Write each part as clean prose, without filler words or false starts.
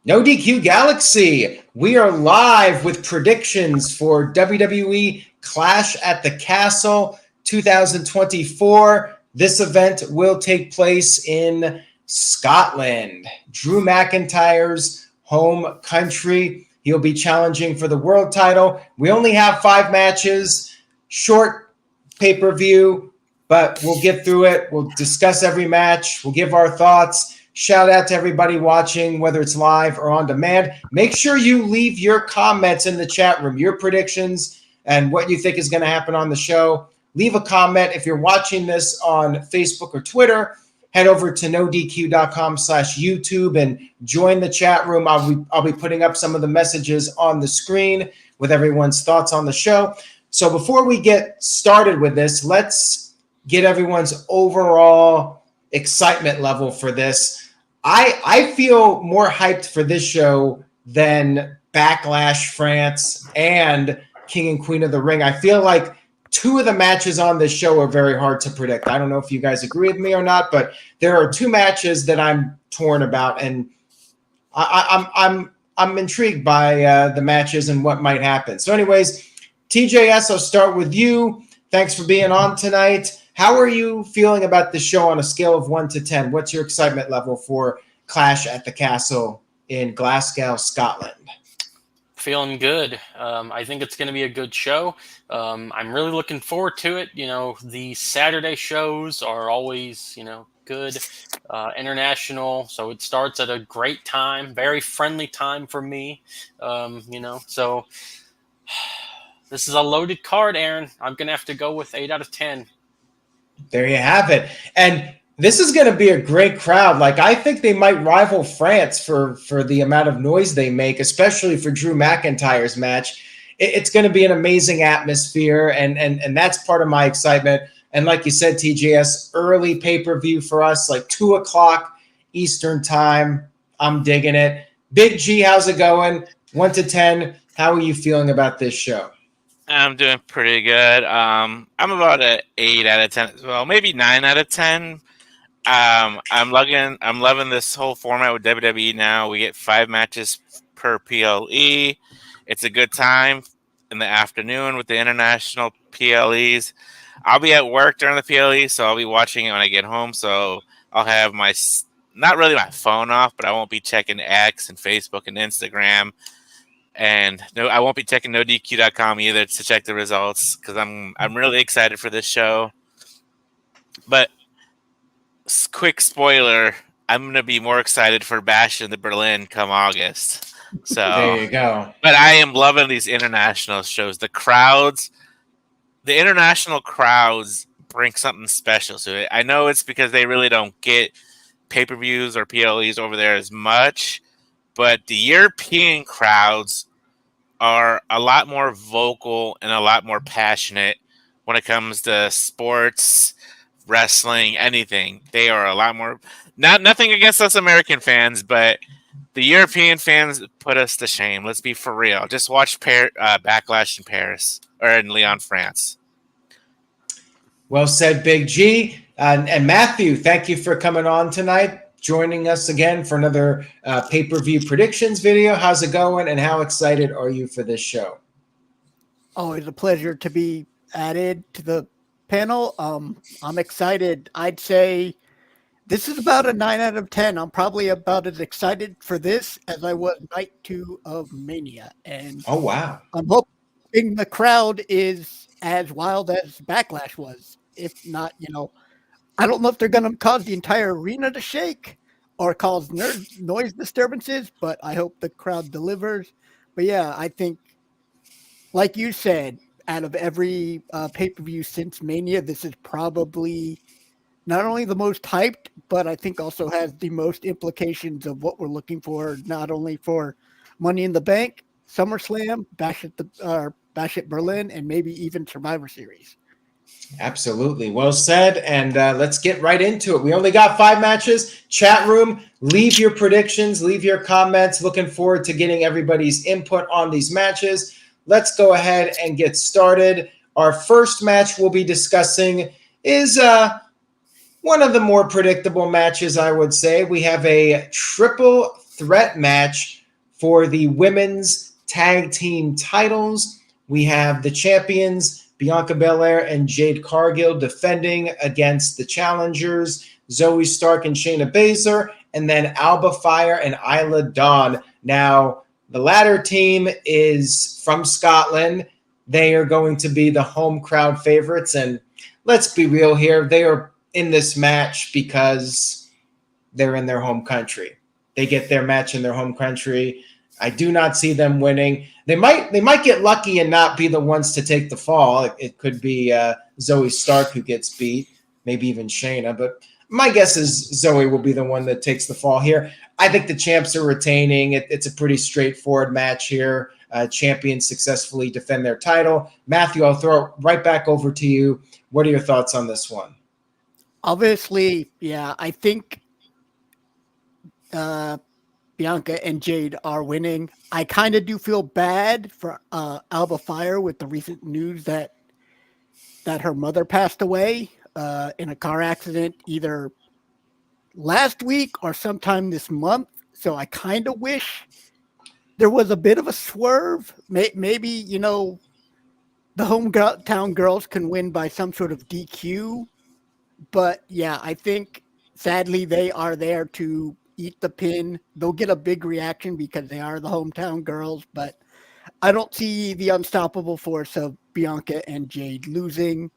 No DQ Galaxy, we are live with predictions for WWE Clash at the Castle 2024. This event will take place in Scotland, Drew McIntyre's home country. He'll be challenging for the world title. We only have 5 matches, short pay-per-view, but we'll get through it. We'll discuss every match. We'll give our thoughts. Shout out to everybody watching, whether it's live or on demand. Make sure you leave your comments in the chat room, your predictions and what you think is going to happen on the show. Leave a comment. If you're watching this on Facebook or Twitter, head over to nodq.com/YouTube and join the chat room. I'll be putting up some of the messages on the screen with everyone's thoughts on the show. So before we get started with this, let's get everyone's overall excitement level for this. I feel more hyped for this show than Backlash France and King and Queen of the Ring. I feel like 2 of the matches on this show are very hard to predict. I don't know if you guys agree with me or not, but there are 2 matches that I'm torn about, and I'm intrigued by the matches and what might happen. So anyways, TJS, I'll start with you. Thanks for being on tonight. How are you feeling about the show on a scale of 1 to 10? What's your excitement level for Clash at the Castle in Glasgow, Scotland? Feeling good. I think it's going to be a good show. I'm really looking forward to it. You know, the Saturday shows are always, good, international. So it starts at a great time, very friendly time for me. So this is a loaded card, Aaron. I'm going to have to go with 8 out of 10. There you have it. And this is going to be a great crowd. Like, I think they might rival France for the amount of noise they make, especially for Drew McIntyre's match. It's going to be an amazing atmosphere, and that's part of my excitement. And like you said, TJS, early pay-per-view for us, like 2 o'clock Eastern time. I'm digging it. Big G, how's it going? 1 to 10, how are you feeling about this show? I'm doing pretty good. I'm about an 8 out of 10 as well, maybe 9 out of 10. I'm loving this whole format with WWE now. We get 5 matches per PLE. It's a good time in the afternoon with the international PLEs. I'll be at work during the PLE, so I'll be watching it when I get home. So I'll have not really my phone off, but I won't be checking X and Facebook and Instagram. And no, I won't be checking NoDQ.com either to check the results because I'm really excited for this show. But quick spoiler, I'm going to be more excited for Bash in the Berlin come August. So there you go. But I am loving these international shows. The international crowds bring something special to it. I know it's because they really don't get pay-per-views or PLEs over there as much. But the European crowds are a lot more vocal and a lot more passionate when it comes to sports, wrestling, anything. They are a lot more nothing against us American fans, but the European fans put us to shame. Let's be for real. Just watch Backlash in Paris or in Lyon, France. Well said, Big G. And Matthew, thank you for coming on tonight, joining us again for another pay-per-view predictions video. How's it going, and how excited are you for this show? Always a pleasure to be added to the panel. I'm excited. I'd say this is about a 9 out of 10. I'm probably about as excited for this as I was night 2 of Mania. And oh, wow. I'm hoping the crowd is as wild as Backlash was. If not, I don't know if they're going to cause the entire arena to shake or cause noise disturbances, but I hope the crowd delivers. But yeah, I think, like you said, out of every pay-per-view since Mania, this is probably not only the most hyped, but I think also has the most implications of what we're looking for, not only for Money in the Bank, SummerSlam, Bash at Berlin, and maybe even Survivor Series. Absolutely. Well said. And let's get right into it. We only got 5 matches. Chat room, leave your predictions, leave your comments. Looking forward to getting everybody's input on these matches. Let's go ahead and get started. Our first match we'll be discussing is one of the more predictable matches, I would say. We have a triple threat match for the women's tag team titles. We have the champions, Bianca Belair and Jade Cargill, defending against the challengers, Zoey Stark and Shayna Baszler, and then Alba, Fyre, and Isla Dawn. Now, the latter team is from Scotland. They are going to be the home crowd favorites. And let's be real here. They are in this match because they're in their home country. They get their match in their home country. I do not see them winning. They might get lucky and not be the ones to take the fall. It could be Zoey Stark who gets beat, maybe even Shayna. But my guess is Zoey will be the one that takes the fall here. I think the champs are retaining. It's a pretty straightforward match here. Champions successfully defend their title. Matthew, I'll throw it right back over to you. What are your thoughts on this one? Obviously, yeah, I think Bianca and Jade are winning. I kind of do feel bad for Alba Fyre with the recent news that her mother passed away in a car accident either last week or sometime this month. So I kind of wish there was a bit of a swerve. Maybe, the hometown girls can win by some sort of DQ. But yeah, I think sadly they are there to eat the pin. They'll get a big reaction because they are the hometown girls, but I don't see the unstoppable force of Bianca and Jade losing.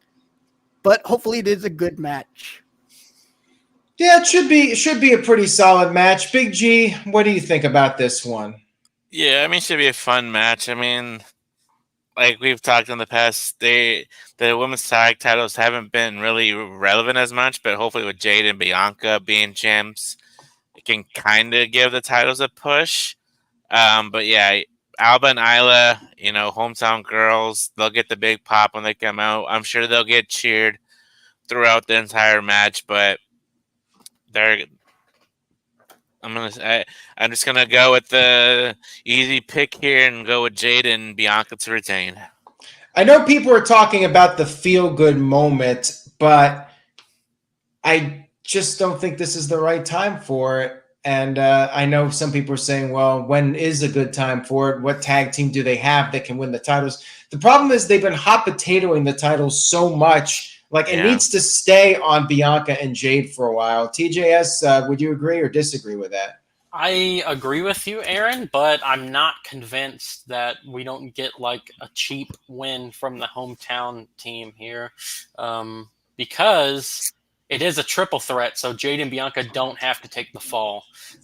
But hopefully it is a good match. Yeah, it should be a pretty solid match. Big G, what do you think about this one? Yeah, it should be a fun match. Like we've talked in the past, the women's tag titles haven't been really relevant as much, but hopefully with Jade and Bianca being champs, it can kind of give the titles a push. But yeah, Alba and Isla, hometown girls, they'll get the big pop when they come out. I'm sure they'll get cheered throughout the entire match, but I'm just gonna go with the easy pick here and go with Jade and Bianca to retain. I know people are talking about the feel-good moment, but I just don't think this is the right time for it. And I know some people are saying, well, when is a good time for it? What tag team do they have that can win the titles? The problem is they've been hot potatoing the titles so much. It needs to stay on Bianca and Jade for a while. TJS, would you agree or disagree with that? I agree with you, Aaron, but I'm not convinced that we don't get a cheap win from the hometown team here, because it is a triple threat. So Jade and Bianca don't have to take the fall.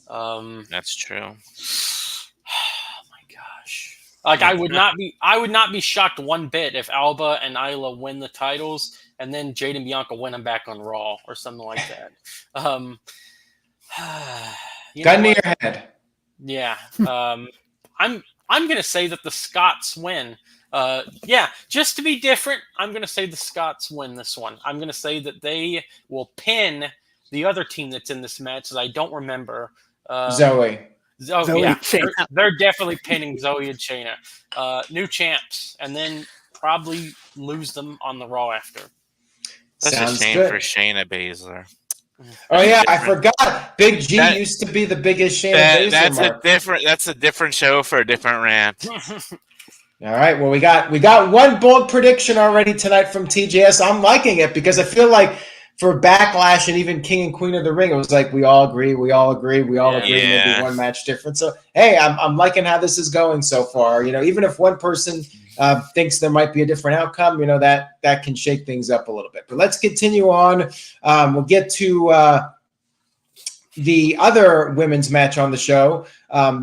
That's true. Oh my gosh! I would not be shocked one bit if Alba and Isla win the titles and then Jade and Bianca win them back on Raw or something like that. Gun to your head. Yeah. I'm going to say that the Scots win. Just to be different, I'm going to say the Scots win this one. I'm going to say that they will pin the other team that's in this match, as I don't remember. Zoey. Zoey, yeah. They're definitely pinning Zoey and Shayna. New champs, and then probably lose them on the Raw after. That's Sounds a shame good. for Shayna Baszler. Oh yeah, I forgot. Big G used to be the biggest Shayna Baszler. That's a different show for a different rant. All right. Well, we got one bold prediction already tonight from TJS. I'm liking it because I feel like for Backlash and even King and Queen of the Ring, it was like we all agree, maybe one match difference. So hey, I'm liking how this is going so far. Even if one person thinks there might be a different outcome, that can shake things up a little bit. But let's continue on. We'll get to the other women's match on the show.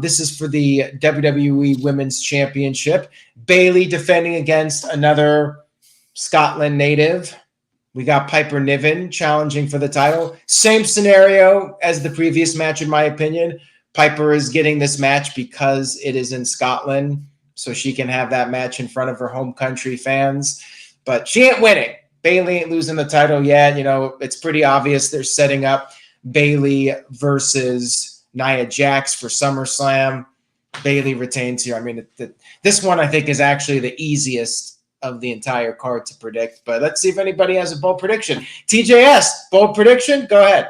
This is for the WWE Women's Championship. Bayley defending against another Scotland native. We got Piper Niven challenging for the title. Same scenario as the previous match, in my opinion. Piper is getting this match because it is in Scotland, so she can have that match in front of her home country fans. But she ain't winning. Bayley ain't losing the title yet. It's pretty obvious they're setting up Bayley versus Nia Jax for SummerSlam. Bayley retains here. This one I think is actually the easiest of the entire card to predict. But let's see if anybody has a bold prediction. TJS, bold prediction? Go ahead.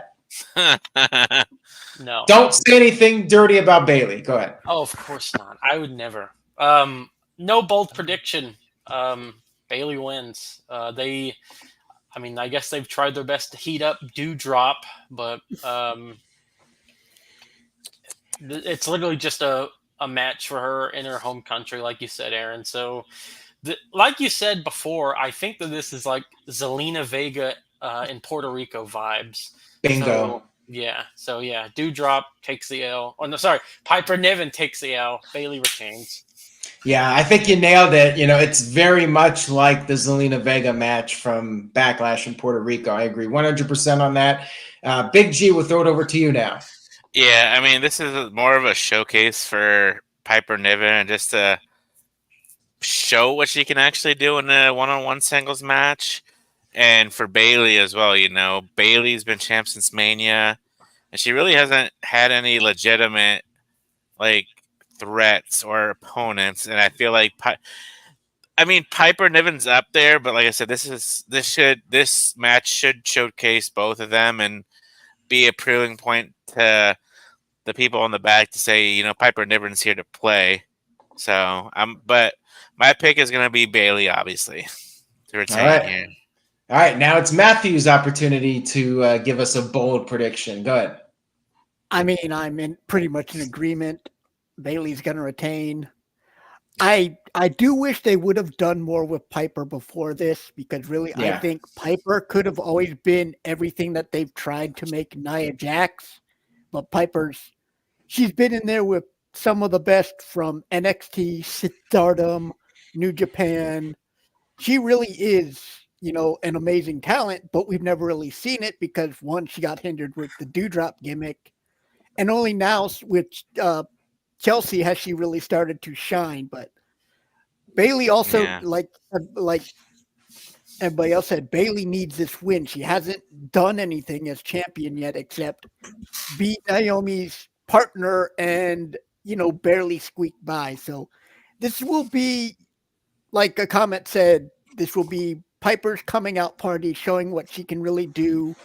No. Don't say anything dirty about Bayley. Go ahead. Oh, of course not. I would never. No bold prediction. Bayley wins. I guess they've tried their best to heat up Dewdrop, but it's literally just a match for her in her home country, like you said, Aaron. So, like you said before, I think that this is like Zelina Vega in Puerto Rico vibes. Bingo. So yeah, Dewdrop takes the L. Oh no, sorry, Piper Niven takes the L. Bayley retains. Yeah, I think you nailed it. It's very much like the Zelina Vega match from Backlash in Puerto Rico. I agree 100% on that. Big G, we'll throw it over to you now. Yeah, I mean, this is more of a showcase for Piper Niven and just to show what she can actually do in a one-on-one singles match. And for Bayley as well, Bayley's been champ since Mania, and she really hasn't had any legitimate threats or opponents. And I feel like Piper Niven's up there, but like I said, this match should showcase both of them and be a proving point to the people in the back to say, Piper Niven's here to play. So but my pick is going to be Bayley, obviously, to retain here. All right, now it's Matthew's opportunity to give us a bold prediction. Go ahead. I mean, I'm pretty much in agreement. Bayley's going to retain. I do wish they would have done more with Piper before this, because really, I think Piper could have always been everything that they've tried to make Nia Jax. But she's been in there with some of the best from NXT, Stardom, New Japan. She really is, an amazing talent, but we've never really seen it because, one, she got hindered with the Dewdrop gimmick. And only now with Chelsea has she really started to shine. But Bayley also, like everybody else said, Bayley needs this win. She hasn't done anything as champion yet except beat Naomi's partner and, barely squeak by. So this will be, like a comment said, this will be Piper's coming out party, showing what she can really do.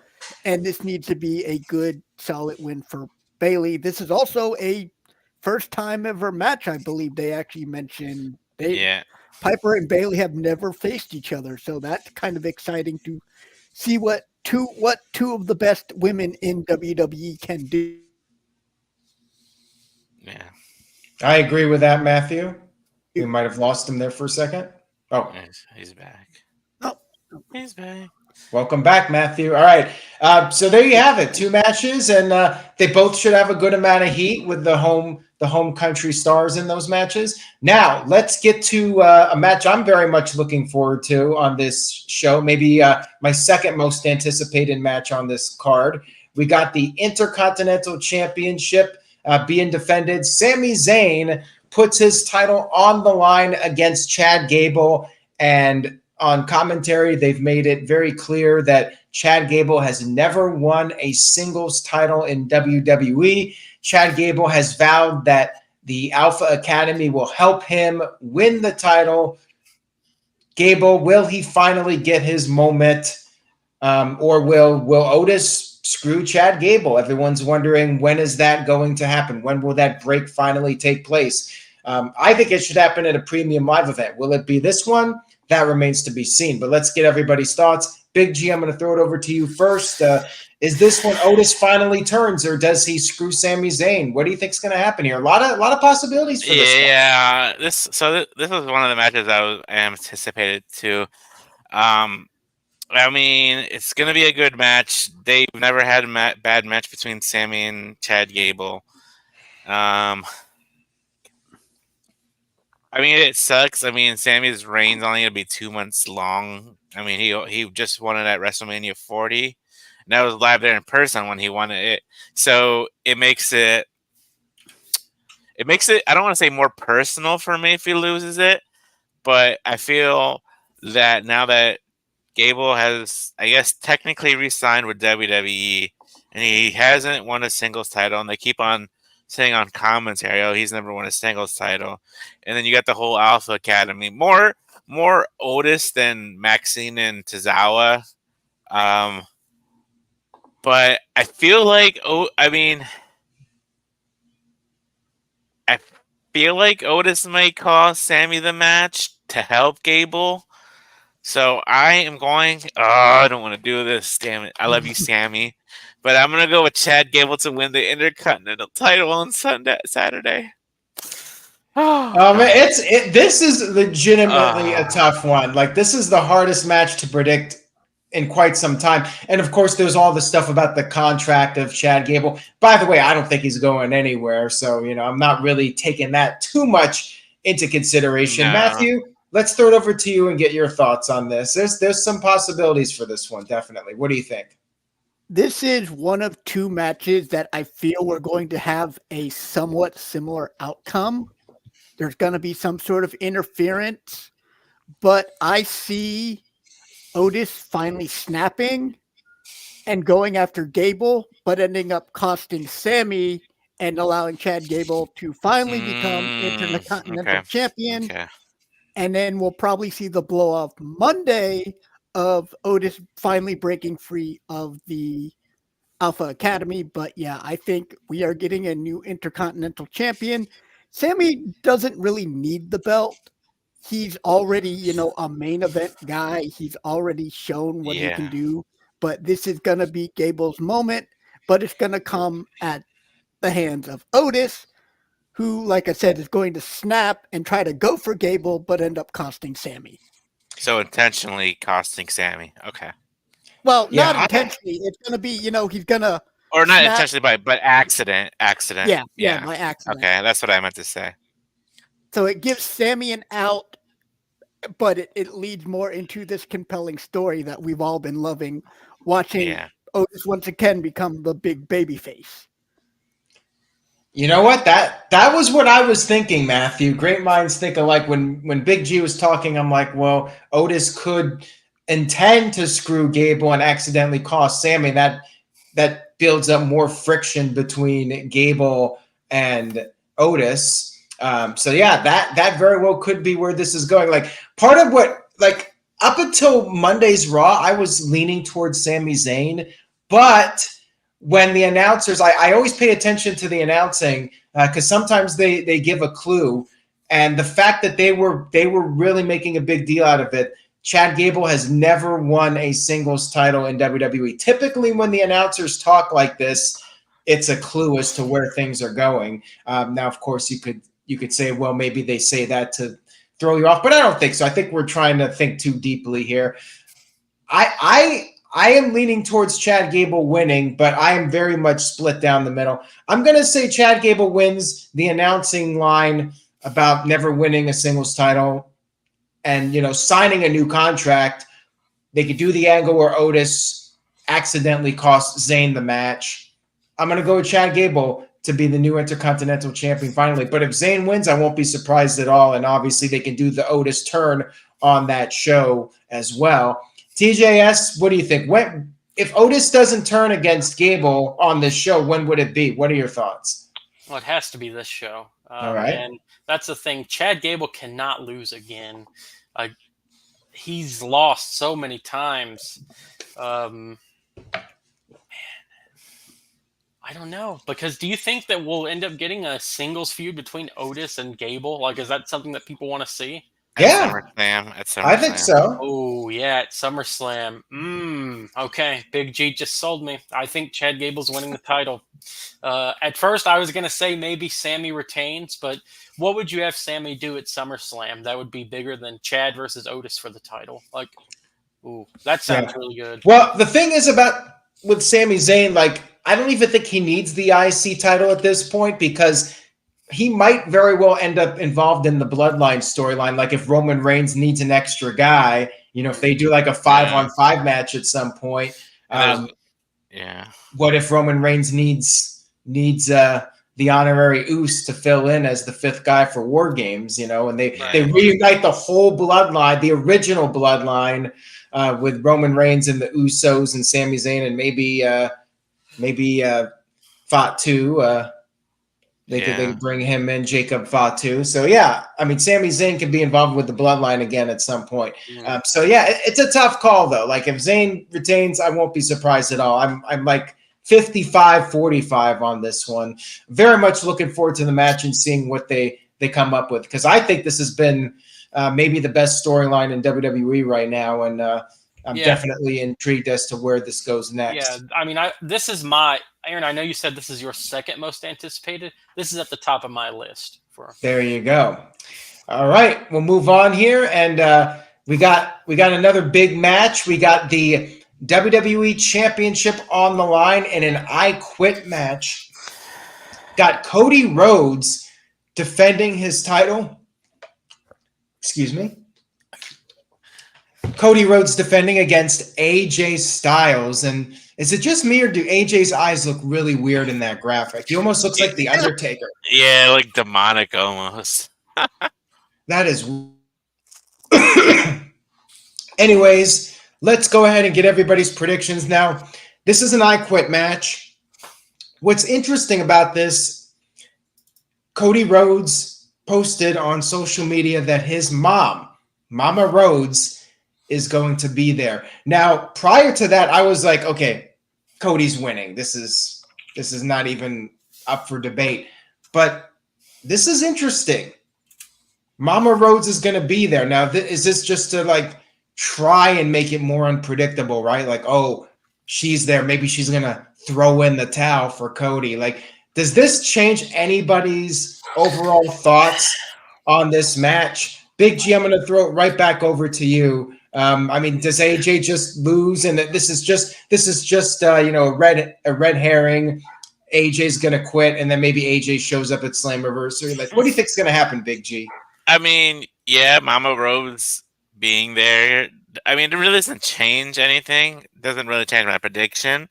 And this needs to be a good, solid win for Bayley. This is also a first time ever match, I believe they actually mentioned. Piper and Bayley have never faced each other. So that's kind of exciting to see what two of the best women in WWE can do. Yeah. I agree with that, Matthew. You might have lost him there for a second. Oh, he's back. Oh, he's back. Welcome back, Matthew. All right. So there you have it. 2 matches, and they both should have a good amount of heat with the home country stars in those matches. Now, let's get to a match I'm very much looking forward to on this show. Maybe my second most anticipated match on this card. We got the Intercontinental Championship being defended. Sami Zayn puts his title on the line against Chad Gable, and on commentary, they've made it very clear that Chad Gable has never won a singles title in WWE. Chad Gable has vowed that the Alpha Academy will help him win the title. Gable, will he finally get his moment, or will Otis screw Chad Gable? Everyone's wondering, when is that going to happen? When will that break finally take place? I think it should happen at a premium live event. Will it be this one? That remains to be seen. But let's get everybody's thoughts. Big G, I'm going to throw it over to you first. Is this when Otis finally turns, or does he screw Sami Zayn? What do you think is going to happen here? A lot of possibilities for this one. Yeah, this was one of the matches I anticipated too. I mean, it's going to be a good match. They've never had a bad match between Sami and Chad Gable. I mean, it sucks. I mean, Sami's reign's only going to be 2 months long. I mean, he just won it at WrestleMania 40. And that was live there in person when he won it. So it makes it, I don't want to say more personal for me if he loses it, but I feel that now that Gable has, I guess, technically re-signed with WWE, and he hasn't won a singles title, and they keep on saying on commentary, oh, he's never won a singles title. And then you got the whole Alpha Academy. More Otis than Maxine and Tozawa. But I feel like, feel like Otis might cost Sami the match to help Gable. So I am going. Oh, I don't want to do this. Damn it! I love you, Sami, but I'm gonna go with Chad Gable to win the Intercontinental title on Saturday. This is legitimately a tough one. Like, this is the hardest match to predict in quite some time. And of course, there's all the stuff about the contract of Chad Gable. By the way, I don't think he's going anywhere. So, I'm not really taking that too much into consideration. No. Matthew, let's throw it over to you and get your thoughts on this. There's some possibilities for this one, definitely. What do you think? This is one of two matches that I feel we're going to have a somewhat similar outcome. There's going to be some sort of interference, but I see Otis finally snapping and going after Gable, but ending up costing Sami and allowing Chad Gable to finally become Intercontinental Champion. Okay. And then we'll probably see the blow off Monday of Otis finally breaking free of the Alpha Academy. But yeah, I think we are getting a new Intercontinental Champion. Sami doesn't really need the belt. He's already, a main event guy. He's already shown what he can do. But this is going to be Gable's moment. But it's going to come at the hands of Otis, who, like I said, is going to snap and try to go for Gable, but end up costing Sami. So intentionally costing Sami. Okay. Well, not intentionally. It's going to be, he's going to. Or not intentionally, but accident. Yeah, by accident. Okay, that's what I meant to say. So it gives Sami an out, but it leads more into this compelling story that we've all been loving, watching Otis once again become the big baby face. You know what? That was what I was thinking, Matthew. Great minds think alike. When Big G was talking, I'm like, well, Otis could intend to screw Gable and accidentally cost Sami. That builds up more friction between Gable and Otis. So yeah, that very well could be where this is going. Like, part of what, like, up until Monday's Raw, I was leaning towards Sami Zayn, but when the announcers, I always pay attention to the announcing because sometimes they give a clue, and the fact that they were really making a big deal out of it. Chad Gable has never won a singles title in WWE. Typically, when the announcers talk like this, it's a clue as to where things are going. Now, of course, you could say, well, maybe they say that to throw you off, but I don't think so. I think we're trying to think too deeply here. I am leaning towards Chad Gable winning, but I am very much split down the middle. I'm going to say Chad Gable wins. The announcing line about never winning a singles title and, signing a new contract, they could do the angle where Otis accidentally costs Zayn the match. I'm going to go with Chad Gable to be the new Intercontinental Champion finally. But if Zayn wins, I won't be surprised at all. And obviously they can do the Otis turn on that show as well. TJS, what do you think? If Otis doesn't turn against Gable on this show, when would it be? What are your thoughts? Well, it has to be this show. All right. And that's the thing. Chad Gable cannot lose again. He's lost so many times. Man, I don't know. Because do you think that we'll end up getting a singles feud between Otis and Gable? Like, is that something that people want to see? Yeah. At SummerSlam. I think so. Oh, yeah, at SummerSlam. Okay, Big G just sold me. I think Chad Gable's winning the title. At first, I was going to say maybe Sami retains, but what would you have Sami do at SummerSlam? That would be bigger than Chad versus Otis for the title. Like, ooh, that sounds really good. Well, the thing is with Sami Zayn, like, I don't even think he needs the IC title at this point because he might very well end up involved in the Bloodline storyline. Like, if Roman Reigns needs an extra guy, if they do like a 5-on-5 match at some point. What if Roman Reigns needs the honorary Uce to fill in as the fifth guy for War Games, and they reunite the whole Bloodline, the original Bloodline, with Roman Reigns and the Usos and Sami Zayn and maybe Fatu. They could bring him in, Jacob Fatu. So, yeah, I mean, Sami Zayn could be involved with the Bloodline again at some point. It's a tough call, though. Like, if Zayn retains, I won't be surprised at all. I'm like 55-45 on this one. Very much looking forward to the match and seeing what they they come up with, because I think this has been maybe the best storyline in WWE right now, and I'm definitely intrigued as to where this goes next. Yeah, I mean, this is Aaron, I know you said this is your second most anticipated. This is at the top of my list. There you go. All right, we'll move on here, and we got another big match. We got the WWE Championship on the line in an I Quit match. Got Cody Rhodes defending his title. Excuse me. Cody Rhodes defending against AJ Styles. And is it just me, or do AJ's eyes look really weird in that graphic? He almost looks like the Undertaker. Yeah, like demonic almost. That is. Anyways, let's go ahead and get everybody's predictions now. This is an I Quit match. What's interesting about this, Cody Rhodes posted on social media that his mom, Mama Rhodes, is going to be there. Now, prior to that, I was like, okay, Cody's winning. This is not even up for debate. But this is interesting. Mama Rhodes is going to be there. Now, is this just to like try and make it more unpredictable, right? Like, oh, she's there. Maybe she's going to throw in the towel for Cody. Like, does this change anybody's overall thoughts on this match? Big G, I'm going to throw it right back over to you. I mean, does AJ just lose? And this is just a red herring. AJ's going to quit, and then maybe AJ shows up at Slammiversary. Like, what do you think is going to happen, Big G? I mean, yeah, Mama Rhodes being there, I mean, it really doesn't change anything. It doesn't really change my prediction.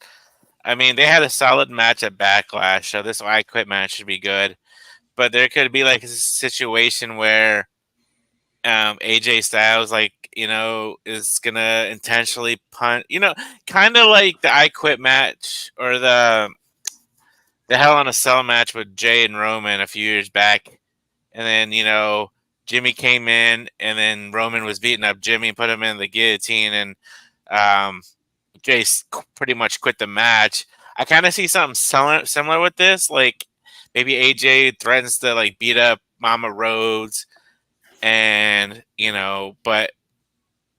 I mean, they had a solid match at Backlash, so this I Quit match should be good. But there could be like a situation where AJ Styles, like, is going to intentionally punt, kind of like the I Quit match or the Hell in a Cell match with Jay and Roman a few years back. And then, Jimmy came in, and then Roman was beating up Jimmy and put him in the guillotine, and Jay pretty much quit the match. I kind of see something similar with this. Like, maybe AJ threatens to, like, beat up Mama Rhodes, and,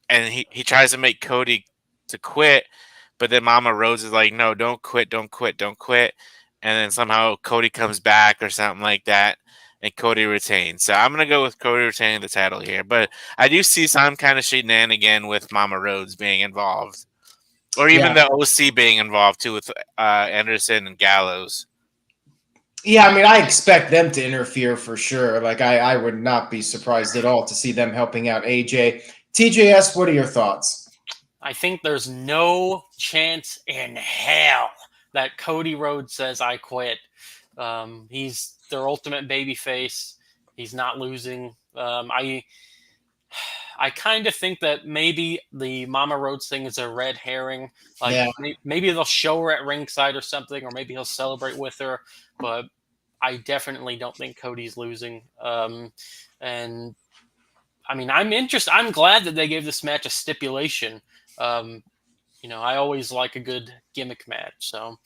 he tries to make Cody to quit, but then Mama Rhodes is like, no, don't quit. And then somehow Cody comes back or something like that, and Cody retains. So I'm going to go with Cody retaining the title here. But I do see some kind of shenanigan with Mama Rhodes being involved. Or even the OC being involved, too, with Anderson and Gallows. Yeah, I mean, I expect them to interfere for sure. Like, I would not be surprised at all to see them helping out AJ. TJS, what are your thoughts? I think there's no chance in hell that Cody Rhodes says, I quit. He's their ultimate babyface. He's not losing. I kind of think that maybe the Mama Rhodes thing is a red herring. Like, maybe they'll show her at ringside or something, or maybe he'll celebrate with her. But I definitely don't think Cody's losing. And I mean, I'm interested. I'm glad that they gave this match a stipulation. I always like a good gimmick match. So,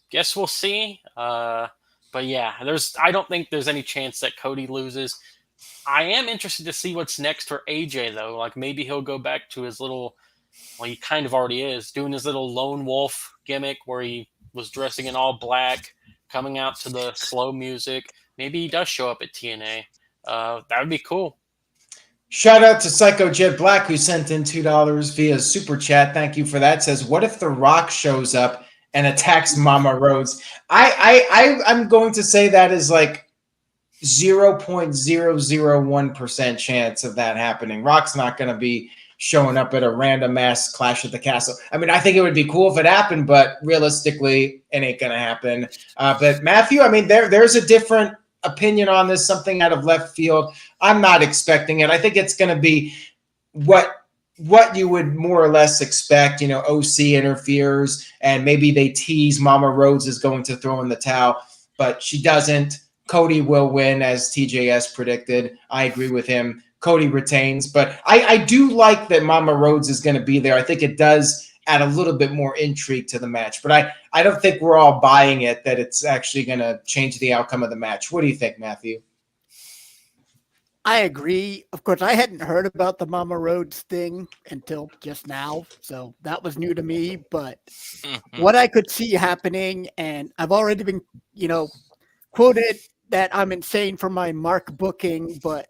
guess we'll see. But yeah, I don't think there's any chance that Cody loses. I am interested to see what's next for AJ, though. Like, maybe he'll go back to his little, well, he kind of already is, doing his little lone wolf gimmick where he was dressing in all black, coming out to the slow music. Maybe he does show up at TNA. That would be cool. Shout out to Psycho Jet Black, who sent in $2 via Super Chat. Thank you for that. Says, what if The Rock shows up and attacks Mama Rhodes? I'm going to say that is like 0.001% chance of that happening. Rock's not going to be showing up at a random ass Clash at the Castle. I mean, I think it would be cool if it happened, but realistically, it ain't going to happen. But Matthew, I mean, there's a different opinion on this, something out of left field. I'm not expecting it. I think it's going to be what you would more or less expect. OC interferes, and maybe they tease Mama Rhodes is going to throw in the towel, but she doesn't. Cody will win, as TJS predicted. I agree with him. Cody retains, but I do like that Mama Rhodes is going to be there. I think it does add a little bit more intrigue to the match, but I don't think we're all buying it that it's actually going to change the outcome of the match. What do you think, Matthew? I agree. Of course, I hadn't heard about the Mama Rhodes thing until just now, so that was new to me. But what I could see happening, and I've already been, quoted that I'm insane for my mark booking, but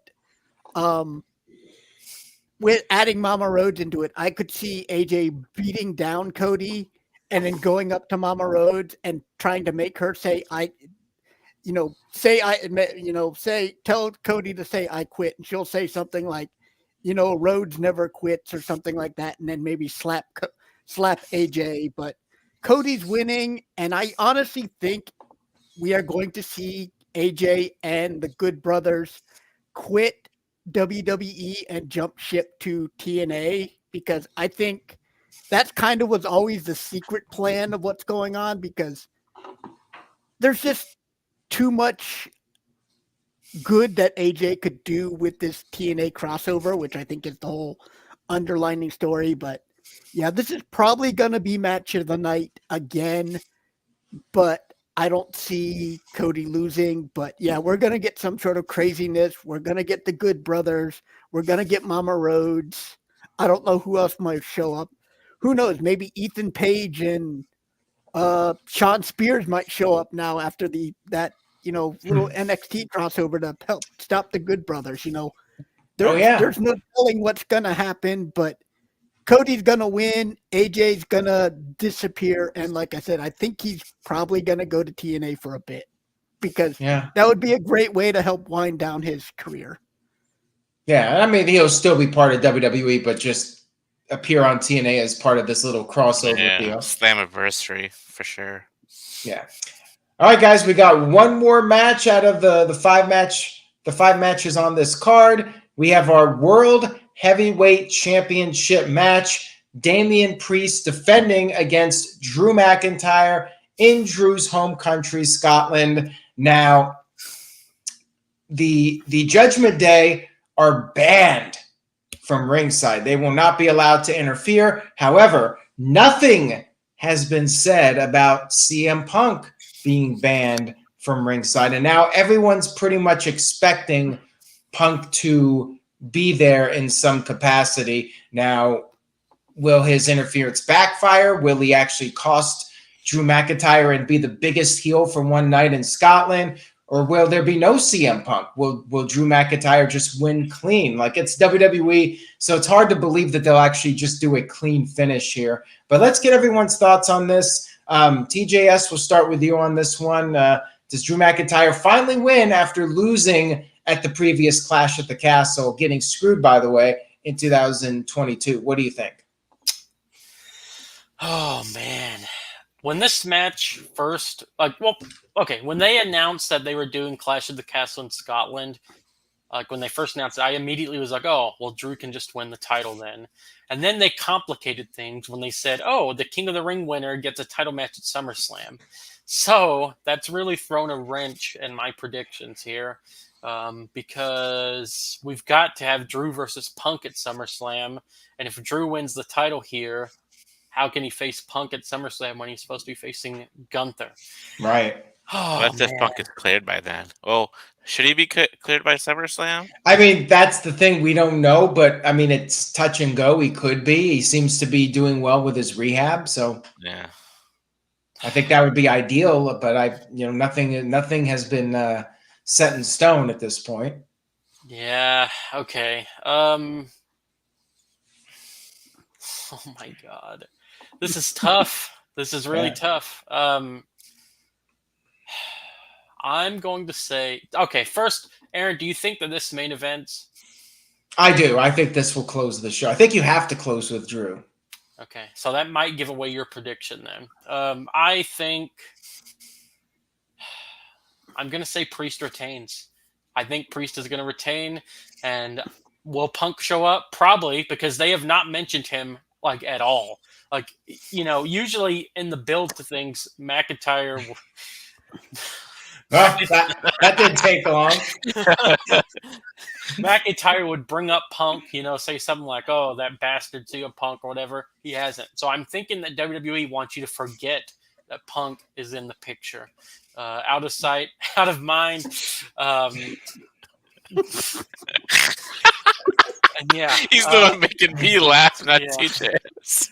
with adding Mama Rhodes into it, I could see AJ beating down Cody and then going up to Mama Rhodes and trying to make her say tell Cody to say I quit, and she'll say something like, Rhodes never quits or something like that, and then maybe slap AJ. But Cody's winning, and I honestly think we are going to see AJ and the Good Brothers quit WWE and jump ship to TNA, because I think that kind of was always the secret plan of what's going on, because there's just too much good that AJ could do with this TNA crossover, which I think is the whole underlining story. But yeah, this is probably going to be match of the night again, but I don't see Cody losing. But yeah, we're going to get some sort of craziness. We're going to get the Good Brothers. We're going to get Mama Rhodes. I don't know who else might show up. Who knows? Maybe Ethan Page and Sean Spears might show up now after that little NXT crossover to help stop the Good Brothers. There's no telling what's gonna happen, but Cody's gonna win. AJ's gonna disappear, and like I said, I think he's probably gonna go to TNA for a bit, because that would be a great way to help wind down his career. Yeah, I mean, he'll still be part of WWE, but just appear on TNA as part of this little crossover deal. Slammiversary for sure. Yeah. All right, guys, we got one more match out of the five matches on this card. We have our World Heavyweight Championship match. Damian Priest defending against Drew McIntyre in Drew's home country, Scotland. Now, the Judgment Day are banned from ringside. They will not be allowed to interfere. However, nothing has been said about CM Punk being banned from ringside. And now everyone's pretty much expecting Punk to be there in some capacity. Now, will his interference backfire? Will he actually cost Drew McIntyre and be the biggest heel for one night in Scotland? Or will there be no CM Punk? Will Drew McIntyre just win clean? Like, it's WWE, so it's hard to believe that they'll actually just do a clean finish here. But let's get everyone's thoughts on this. TJS, we'll start with you on this one. Does Drew McIntyre finally win after losing at the previous Clash at the Castle, getting screwed, by the way, in 2022? What do you think? Oh, man. When this match first, when they announced that they were doing Clash of the Castle in Scotland, when they first announced it, I immediately was like, oh, well, Drew can just win the title then. And then they complicated things when they said, oh, the King of the Ring winner gets a title match at SummerSlam. So that's really thrown a wrench in my predictions here, because we've got to have Drew versus Punk at SummerSlam. And if Drew wins the title here, how can he face Punk at SummerSlam when he's supposed to be facing Gunther? Right. Oh, what if Punk is cleared by then? Oh, should he be cleared by SummerSlam? I mean, that's the thing. We don't know, but I mean, it's touch and go. He could be. He seems to be doing well with his rehab, so yeah, I think that would be ideal. But nothing has been set in stone at this point. Yeah. Okay. Oh my God. This is tough. This is really tough. I'm going to say, okay, first, Aaron, do you think that this main event? I do. I think this will close the show. I think you have to close with Drew. Okay, so that might give away your prediction then. I think I'm going to say Priest retains. I think Priest is going to retain, and will Punk show up? Probably, because they have not mentioned him at all. Usually in the build to things, McIntyre. That didn't take long. McIntyre would bring up Punk, say something like, "Oh, that bastard CM Punk" or whatever. He hasn't. So I'm thinking that WWE wants you to forget that Punk is in the picture. Out of sight, out of mind. And yeah, He's the one making me laugh, not yeah. TJS.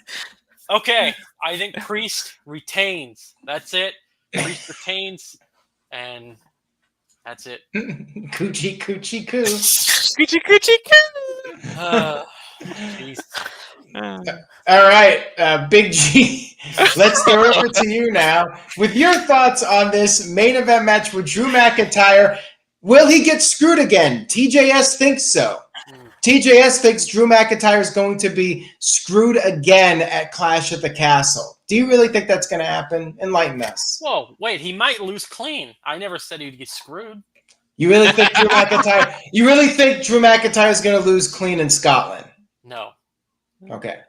Okay, I think Priest retains. That's it. Priest retains, and that's it. Coochie coochie coo. Coochie coochie coo. Jeez. All right, Big G, let's throw it over to you now with your thoughts on this main event match with Drew McIntyre. Will he get screwed again? TJS thinks so. TJS thinks Drew McIntyre is going to be screwed again at Clash at the Castle. Do you really think that's going to happen? Enlighten us. Whoa, wait, he might lose clean. I never said he'd get screwed. You really think Drew McIntyre? You really think Drew McIntyre is going to lose clean in Scotland? No. Okay,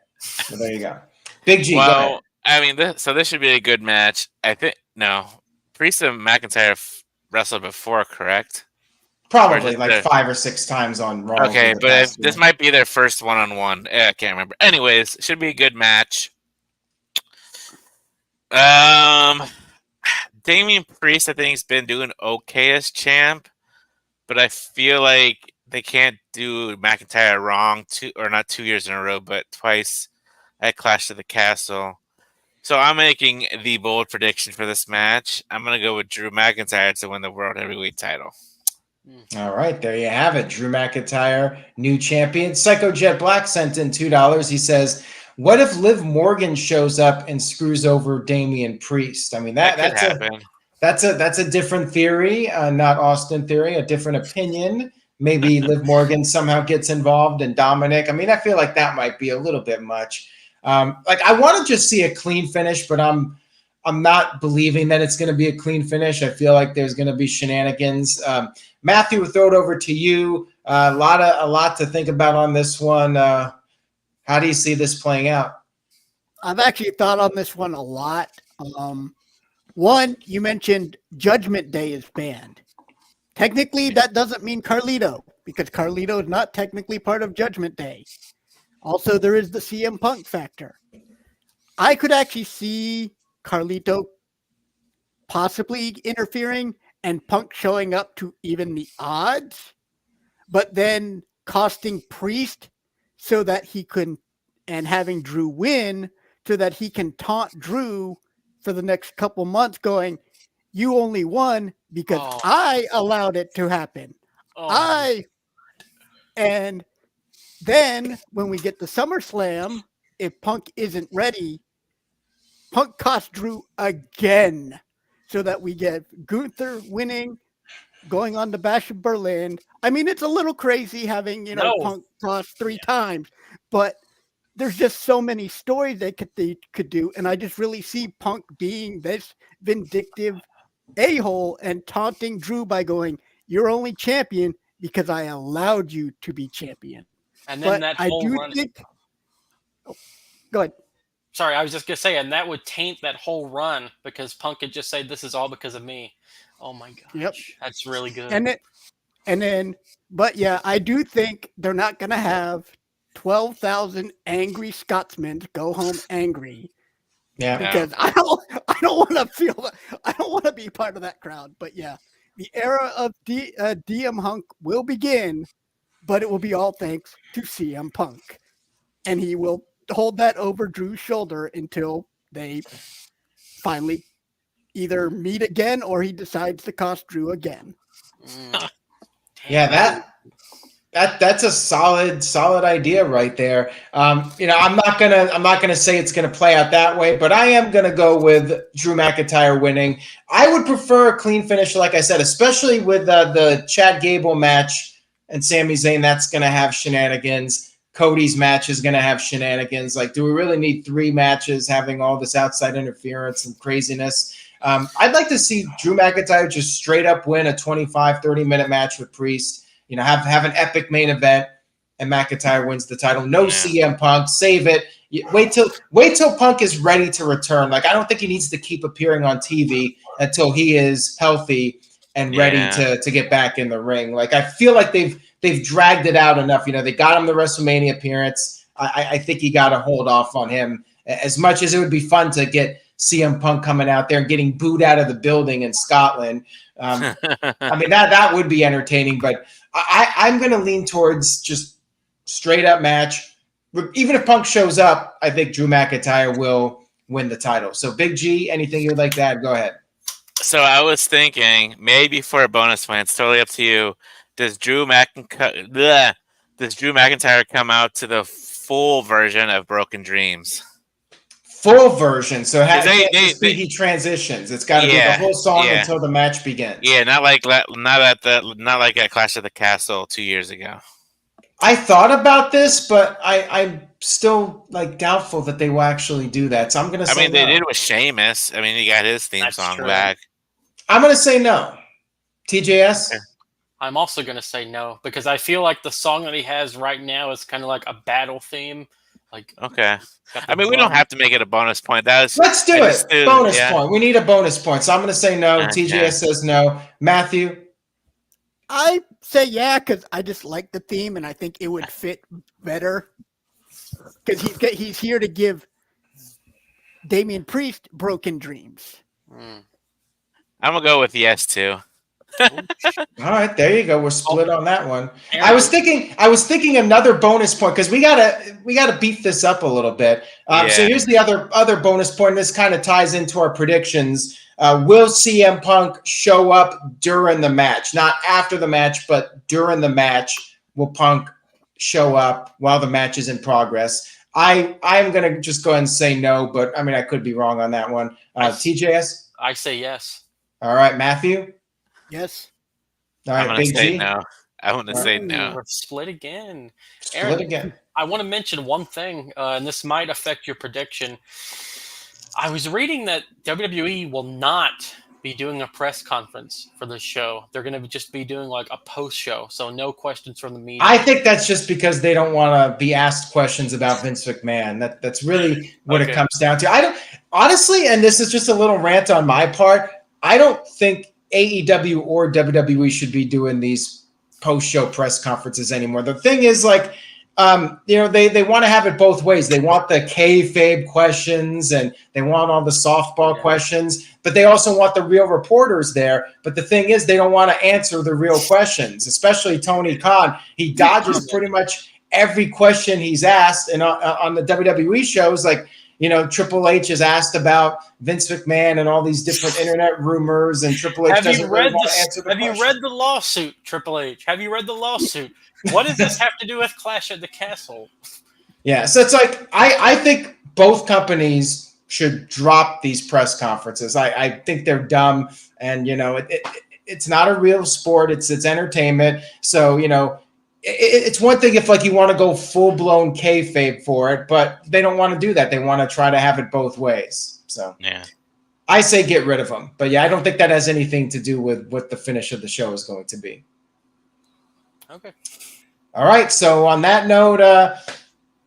well, there you go. Big G. Well, I mean, this should be a good match. I think Priest and McIntyre wrestled before, correct? Probably like 5 or 6 times on Raw. Okay, but this might be their first one-on-one. I can't remember. Anyways, should be a good match. Damian Priest, I think, has been doing okay as champ, but I feel like they can't do McIntyre wrong not 2 years in a row, but twice at Clash of the Castle. So I'm making the bold prediction for this match. I'm going to go with Drew McIntyre to win the World Heavyweight title. All right, there you have it. Drew McIntyre, new champion. Psycho Jet Black sent in $2. He says, what if Liv Morgan shows up and screws over Damian Priest? I mean, that's happen. That's a different theory, not Austin theory, a different opinion. Maybe Liv Morgan somehow gets involved and Dominic. I mean, I feel like that might be a little bit much. Like I want to just see a clean finish, but I'm not believing that it's going to be a clean finish. I feel like there's going to be shenanigans. Matthew, we'll throw it over to you. A lot to think about on this one. How do you see this playing out? I've actually thought on this one a lot. One, you mentioned Judgment Day is banned. Technically, that doesn't mean Carlito, because Carlito is not technically part of Judgment Day. Also, there is the CM Punk factor. I could actually see Carlito possibly interfering and Punk showing up to even the odds, but then costing Priest so that he could, and having Drew win so that he can taunt Drew for the next couple months going, you only won because I allowed it to happen. And then when we get to SummerSlam, if Punk isn't ready, Punk costs Drew again so that we get Gunther winning, going on to Bash of Berlin. I mean, it's a little crazy having, Punk cost 3 times, but there's just so many stories they could do. And I just really see Punk being this vindictive a-hole and taunting Drew by going, you're only champion because I allowed you to be champion. And then Go ahead. Sorry, I was just going to say, and that would taint that whole run because Punk could just say, this is all because of me. Oh my gosh. Yep. That's really good. But yeah, I do think they're not going to have 12,000 angry Scotsmen go home angry. Yeah. Because I don't want to be part of that crowd. But yeah, the era of DM Hunk will begin, but it will be all thanks to CM Punk. And he will hold that over Drew's shoulder until they finally either meet again or he decides to cost Drew again. Yeah, that's a solid idea right there. I'm not gonna say it's gonna play out that way, but I am gonna go with Drew McIntyre winning. I would prefer a clean finish, like I said, especially with the Chad Gable match and Sami Zayn. That's gonna have shenanigans. Cody's match is gonna have shenanigans. Like, do we really need 3 matches having all this outside interference and craziness? I'd like to see Drew McIntyre just straight up win a 25-30 minute match with Priest. Have an epic main event, and McIntyre wins the title. No CM Punk, save it. Wait till Punk is ready to return. Like, I don't think he needs to keep appearing on TV until he is healthy and ready to get back in the ring. Like, I feel like they've dragged it out enough. They got him the WrestleMania appearance. I think you got to hold off on him. As much as it would be fun to get CM Punk coming out there and getting booed out of the building in Scotland. I mean, that would be entertaining, but I'm going to lean towards just straight up match. Even if Punk shows up, I think Drew McIntyre will win the title. So Big G, anything you'd like to add? Go ahead. So I was thinking maybe for a bonus point, it's totally up to you. Does Drew McIntyre come out to the full version of Broken Dreams? Full version. So he transitions. It's got to be the Yeah, whole song yeah. until the match begins. Yeah, not like at Clash of the Castle 2 years ago. I thought about this, but I'm still like doubtful that they will actually do that. So I'm going to say they no. did with Sheamus. I mean, he got his theme song back. I'm going to say no. TJS? Okay. I'm also going to say no because I feel like the song that he has right now is kind of like a battle theme. Okay. I mean, we don't have to make it a bonus point. Let's do it. Bonus point. We need a bonus point. So I'm going to say no. Okay. TJS says no. Matthew? I say yeah because I just like the theme and I think it would fit better because he's here to give Damian Priest Broken Dreams. I'm going to go with yes, too. All right, there you go. We're split on that one. I was thinking another bonus point because we gotta beef this up a little bit. So here's the other bonus point. This kind of ties into our predictions. Will CM Punk show up during the match? Not after the match, but during the match. Will Punk show up while the match is in progress? I'm gonna just go ahead and say no, but I mean I could be wrong on that one. TJS? I say yes. All right, Matthew? Yes. All right, I'm going to say no. I want to say no. We're split again. Split again. I want to mention one thing, and this might affect your prediction. I was reading that WWE will not be doing a press conference for this show. They're going to just be doing like a post show, so no questions from the media. I think that's just because they don't want to be asked questions about Vince McMahon. That's really what it comes down to. I don't honestly, and this is just a little rant on my part. I don't think AEW or WWE should be doing these post-show press conferences anymore. The thing is, like, they want to have it both ways. They want the kayfabe questions and they want all the softball questions, but they also want the real reporters there. But the thing is, they don't want to answer the real questions, especially Tony Khan. He dodges pretty much every question he's asked. And on the WWE shows, like, Triple H is asked about Vince McMahon and all these different internet rumors, and Triple H doesn't really want to answer the question. Have you read the lawsuit, Triple H? Have you read the lawsuit? What does this have to do with Clash at the Castle? Yeah, so it's like I think both companies should drop these press conferences. I think they're dumb, and it's not a real sport. It's entertainment. So it's one thing if you want to go full blown kayfabe for it, but they don't want to do that. They want to try to have it both ways. So I say get rid of them. But I don't think that has anything to do with what the finish of the show is going to be. Okay. All right. So on that note,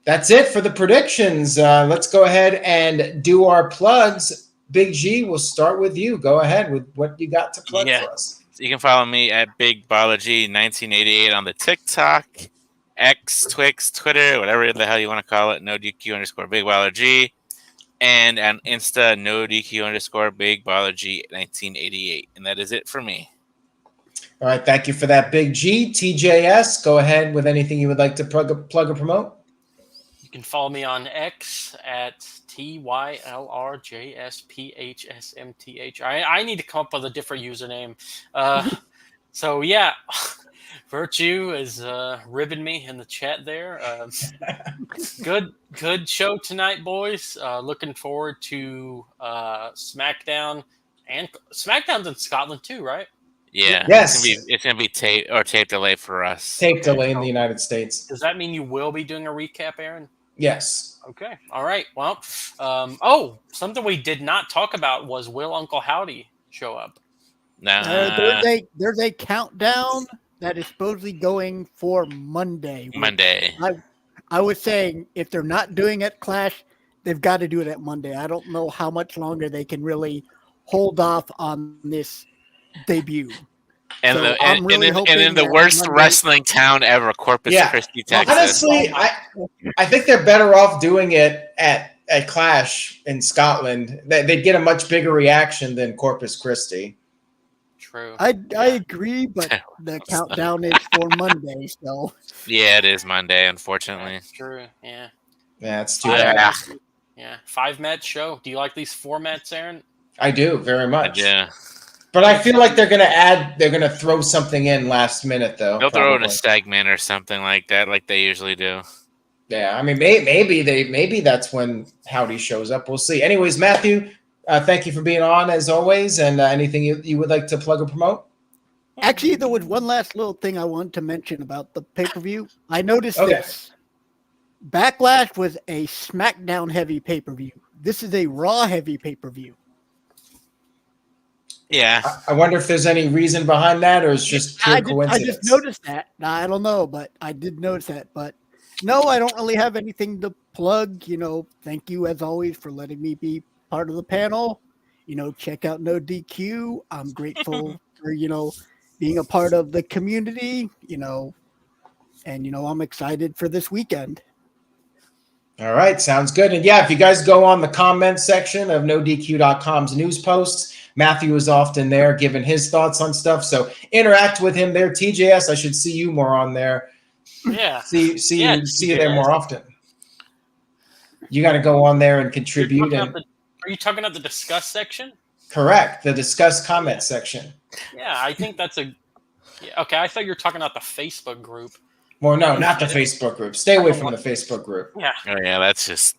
that's it for the predictions. Let's go ahead and do our plugs. Big G, we'll start with you. Go ahead with what you got to plug for us. You can follow me at Big Biology 1988 on the TikTok, X, Twix, Twitter, whatever the hell you want to call it. NoDQ_Big Biology, and on Insta, NoDQ_Big Biology 1988, and that is it for me. All right, thank you for that, Big G. TJS, go ahead with anything you would like to plug or promote. You can follow me on X at TYLRJSPHSMTH. I need to come up with a different username. So Virtue is ribbing me in the chat there. Good show tonight, boys. Looking forward to SmackDown, and SmackDown's in Scotland too, right? Yeah. Yes. It's gonna be tape delay for us. Tape delay in the United States. Does that mean you will be doing a recap, Aaron? Yes. Okay. All right. Well, something we did not talk about was will Uncle Howdy show up? No. There's a countdown that is supposedly going for Monday. I was saying if they're not doing it Clash, they've got to do it at Monday. I don't know how much longer they can really hold off on this debut. And in the worst wrestling town ever, Corpus Christi, Texas. Honestly, I think they're better off doing it at Clash in Scotland. They'd get a much bigger reaction than Corpus Christi. True. I Yeah. agree, but the countdown is for Monday, so Yeah, it is Monday, unfortunately. That's true. Yeah. Yeah, it's too bad. Yeah. 5-match show. Do you like these formats, Aaron? I do very much. Yeah. But I feel like they're gonna throw something in last minute though. They'll throw in a probably. segment or something like that, like they usually do. Yeah, I mean, maybe that's when Howdy shows up. We'll see. Anyways, Matthew, thank you for being on as always. And anything you would like to plug or promote? actually there was one last little thing I wanted to mention about the pay-per-view. I noticed Okay. this. Backlash was a SmackDown heavy pay-per-view. This is a Raw heavy pay-per-view. Yeah. I wonder if there's any reason behind that, or it's just pure I coincidence. just noticed that. I don't know, but I did notice that. But no, I don't really have anything to plug. Thank you as always for letting me be part of the panel. Check out No DQ. I'm grateful for, being a part of the community, and, I'm excited for this weekend. All right, sounds good. And yeah, if you guys go on the comment section of NoDQ.com's news posts, Matthew is often there giving his thoughts on stuff. So interact with him there. TJS, I should see you more on there. Yeah. See you there more often. You got to go on there and contribute. Are you talking about the discuss section? Correct, the discuss comment section. Yeah, I think that's okay. I thought you were talking about the Facebook group. Well, no, not the Facebook group. Stay away from the Facebook group. Yeah. Oh, yeah, that's just,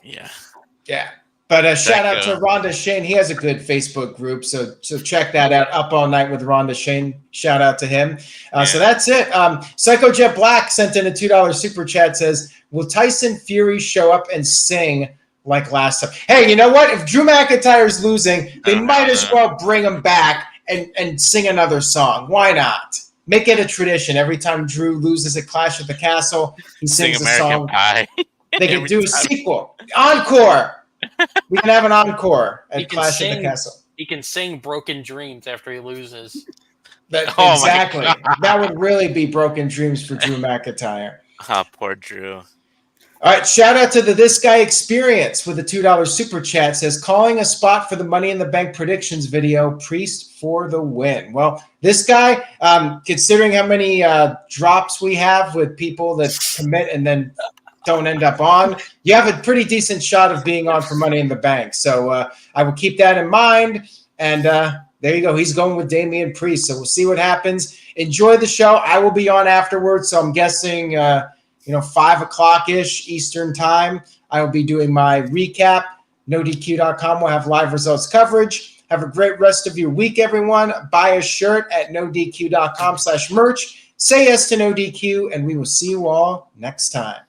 yeah. Yeah. But shout out to Rhonda Shane. He has a good Facebook group, so check that out. Up All Night with Rhonda Shane. Shout out to him. So that's it. Psycho Jet Black sent in a $2 super chat. Says, "Will Tyson Fury show up and sing like last time?" Hey, you know what? If Drew McIntyre's losing, they might as well bring him back and sing another song. Why not? Make it a tradition. Every time Drew loses at Clash at the Castle, he sings a song. Pie. They can do a sequel. Encore. We can have an encore at Clash at the Castle. He can sing Broken Dreams after he loses. Exactly. That would really be broken dreams for Drew McIntyre. Oh, poor Drew. All right, shout out to the This Guy Experience with a $2 super chat. Says, calling a spot for the Money in the Bank predictions video, Priest for the win. Well, this guy, considering how many drops we have with people that commit and then don't end up on, you have a pretty decent shot of being on for Money in the Bank. So I will keep that in mind. And there you go. He's going with Damian Priest. So we'll see what happens. Enjoy the show. I will be on afterwards. So I'm guessing 5 o'clock-ish Eastern time. I will be doing my recap. NoDQ.com will have live results coverage. Have a great rest of your week, everyone. Buy a shirt at NoDQ.com/merch. Say yes to NoDQ, and we will see you all next time.